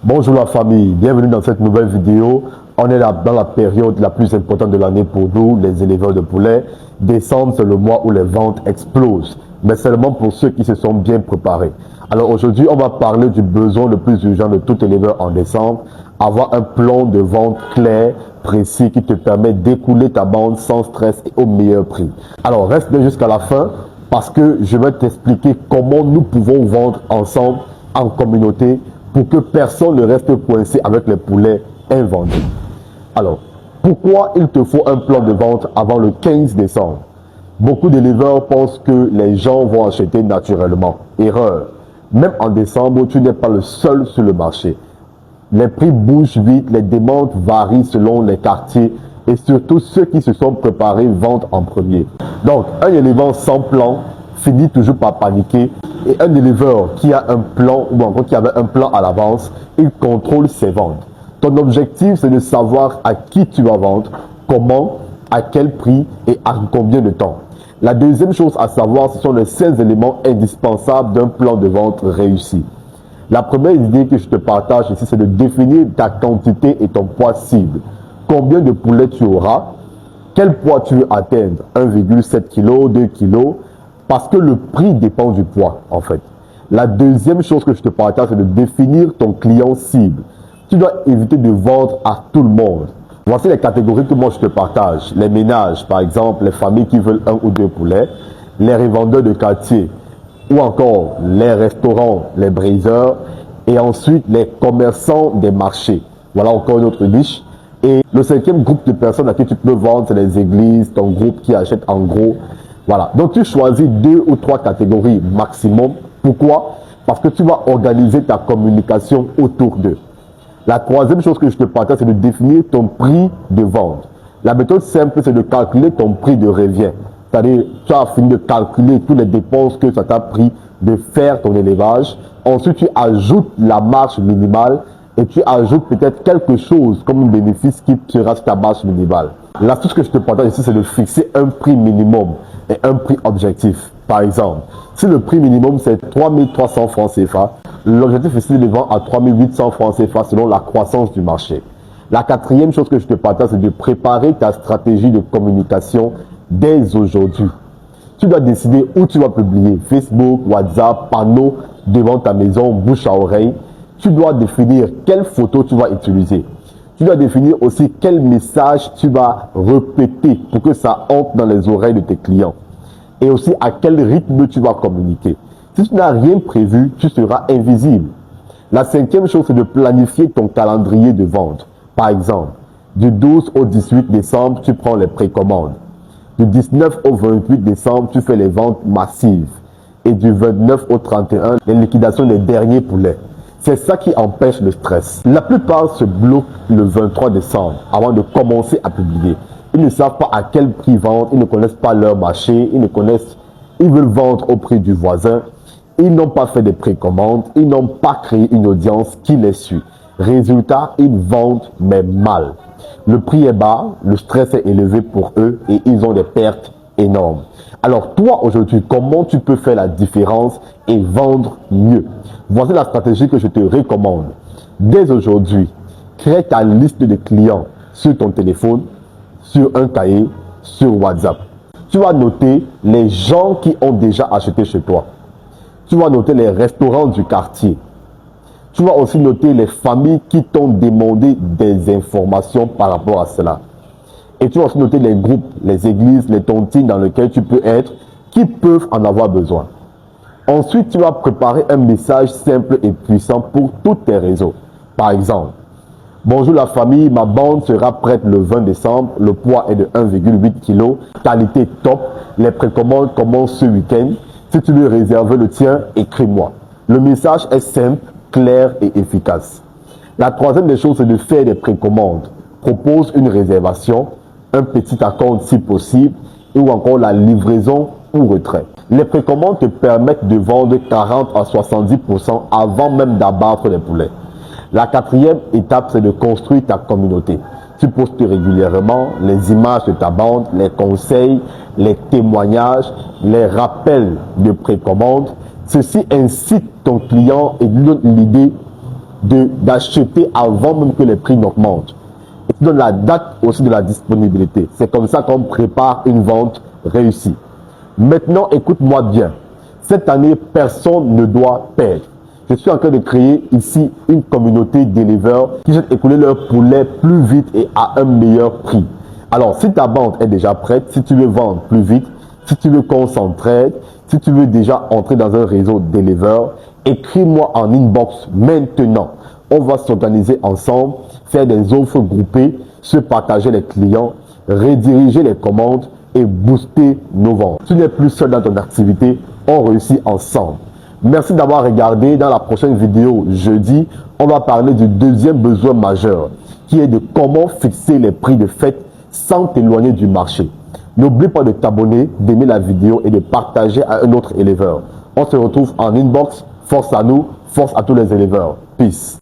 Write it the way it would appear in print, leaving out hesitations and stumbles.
Bonjour la famille, bienvenue dans cette nouvelle vidéo. On est là dans la période la plus importante de l'année pour nous, les éleveurs de poulets. Décembre, c'est le mois où les ventes explosent, mais seulement pour ceux qui se sont bien préparés. Alors aujourd'hui, on va parler du besoin le plus urgent de tout éleveur en décembre, avoir un plan de vente clair, précis, qui te permet d'écouler ta bande sans stress et au meilleur prix. Alors reste bien jusqu'à la fin parce que je vais t'expliquer comment nous pouvons vendre ensemble en communauté pour que personne ne reste coincé avec les poulets invendus. Alors, pourquoi il te faut un plan de vente avant le 15 décembre? Beaucoup d'éleveurs pensent que les gens vont acheter naturellement. Erreur. Même en décembre, tu n'es pas le seul sur le marché. Les prix bougent vite, les demandes varient selon les quartiers et surtout ceux qui se sont préparés vendent en premier. Donc, un éleveur sans plan finit toujours par paniquer, et un éleveur qui a un plan ou encore qui avait un plan à l'avance, il contrôle ses ventes. Ton objectif, c'est de savoir à qui tu vas vendre, comment, à quel prix et à combien de temps. La deuxième chose à savoir, ce sont les 5 éléments indispensables d'un plan de vente réussi. La première idée que je te partage ici, c'est de définir ta quantité et ton poids cible. Combien de poulets tu auras, quel poids tu veux atteindre, 1,7 kg, 2 kg, parce que le prix dépend du poids, en fait. La deuxième chose que je te partage, c'est de définir ton client cible. Tu dois éviter de vendre à tout le monde. Voici les catégories que moi je te partage. Les ménages, par exemple, les familles qui veulent 1 ou 2 poulets, les revendeurs de quartier, ou encore les restaurants, les briseurs, et ensuite les commerçants des marchés. Voilà encore une autre niche. Et le 5e groupe de personnes à qui tu peux vendre, c'est les églises, ton groupe qui achète en gros. Voilà, donc tu choisis 2 ou 3 catégories maximum. Pourquoi? Parce que tu vas organiser ta communication autour d'eux. La 3e chose que je te partage, c'est de définir ton prix de vente. La méthode simple, c'est de calculer ton prix de revient. C'est-à-dire, tu as fini de calculer toutes les dépenses que ça t'a pris de faire ton élevage. Ensuite, tu ajoutes la marge minimale et tu ajoutes peut-être quelque chose comme un bénéfice qui sera sur ta marge minimale. L'astuce que je te partage ici, c'est de fixer un prix minimum et un prix objectif. Par exemple, si le prix minimum c'est 3300 francs CFA, l'objectif ici est de vendre à 3800 francs CFA selon la croissance du marché. La 4e chose que je te partage, c'est de préparer ta stratégie de communication dès aujourd'hui. Tu dois décider où tu vas publier, Facebook, WhatsApp, panneaux devant ta maison, bouche à oreille. Tu dois définir quelle photo tu vas utiliser. Tu dois définir aussi quel message tu vas répéter pour que ça entre dans les oreilles de tes clients. Et aussi à quel rythme tu vas communiquer. Si tu n'as rien prévu, tu seras invisible. La 5e chose, c'est de planifier ton calendrier de vente. Par exemple, du 12 au 18 décembre, tu prends les précommandes. Du 19 au 28 décembre, tu fais les ventes massives. Et du 29 au 31, les liquidations des derniers poulets. C'est ça qui empêche le stress. La plupart se bloquent le 23 décembre avant de commencer à publier. Ils ne savent pas à quel prix vendre, ils ne connaissent pas leur marché, ils veulent vendre au prix du voisin. Ils n'ont pas fait des précommandes, ils n'ont pas créé une audience qui les suit. Résultat, ils vendent mais mal. Le prix est bas, le stress est élevé pour eux et ils ont des pertes énormes. Alors toi aujourd'hui, comment tu peux faire la différence et vendre mieux? Voici la stratégie que je te recommande. Dès aujourd'hui, crée ta liste de clients sur ton téléphone, sur un cahier, sur WhatsApp. Tu vas noter les gens qui ont déjà acheté chez toi. Tu vas noter les restaurants du quartier. Tu vas aussi noter les familles qui t'ont demandé des informations par rapport à cela. Et tu vas aussi noter les groupes, les églises, les tontines dans lesquels tu peux être, qui peuvent en avoir besoin. Ensuite, tu vas préparer un message simple et puissant pour tous tes réseaux. Par exemple, bonjour la famille, ma bande sera prête le 20 décembre, le poids est de 1,8 kg, qualité top, les précommandes commencent ce week-end. Si tu veux réserver le tien, écris-moi. Le message est simple, clair et efficace. La 3e des choses, c'est de faire des précommandes. Propose une réservation, un petit acompte si possible, ou encore la livraison ou retrait. Les précommandes te permettent de vendre 40 à 70% avant même d'abattre les poulets. La 4e étape, c'est de construire ta communauté. Tu postes régulièrement les images de ta bande, les conseils, les témoignages, les rappels de précommande. Ceci incite ton client et lui donne l'idée d'acheter avant même que les prix n'augmentent. Et tu donnes la date aussi de la disponibilité. C'est comme ça qu'on prépare une vente réussie. Maintenant, écoute-moi bien. Cette année, personne ne doit perdre. Je suis en train de créer ici une communauté d'éleveurs qui souhaitent écouler leurs poulets plus vite et à un meilleur prix. Alors, si ta vente est déjà prête, si tu veux vendre plus vite, si tu veux qu'on s'entraide, si tu veux déjà entrer dans un réseau d'éleveurs, écris-moi en inbox maintenant. On va s'organiser ensemble, faire des offres groupées, se partager les clients, rediriger les commandes et booster nos ventes. Tu n'es plus seul dans ton activité, on réussit ensemble. Merci d'avoir regardé. Dans la prochaine vidéo, jeudi, on va parler du deuxième besoin majeur, qui est de comment fixer les prix de fête sans t'éloigner du marché. N'oublie pas de t'abonner, d'aimer la vidéo et de partager à un autre éleveur. On se retrouve en inbox. Force à nous, force à tous les éleveurs. Peace.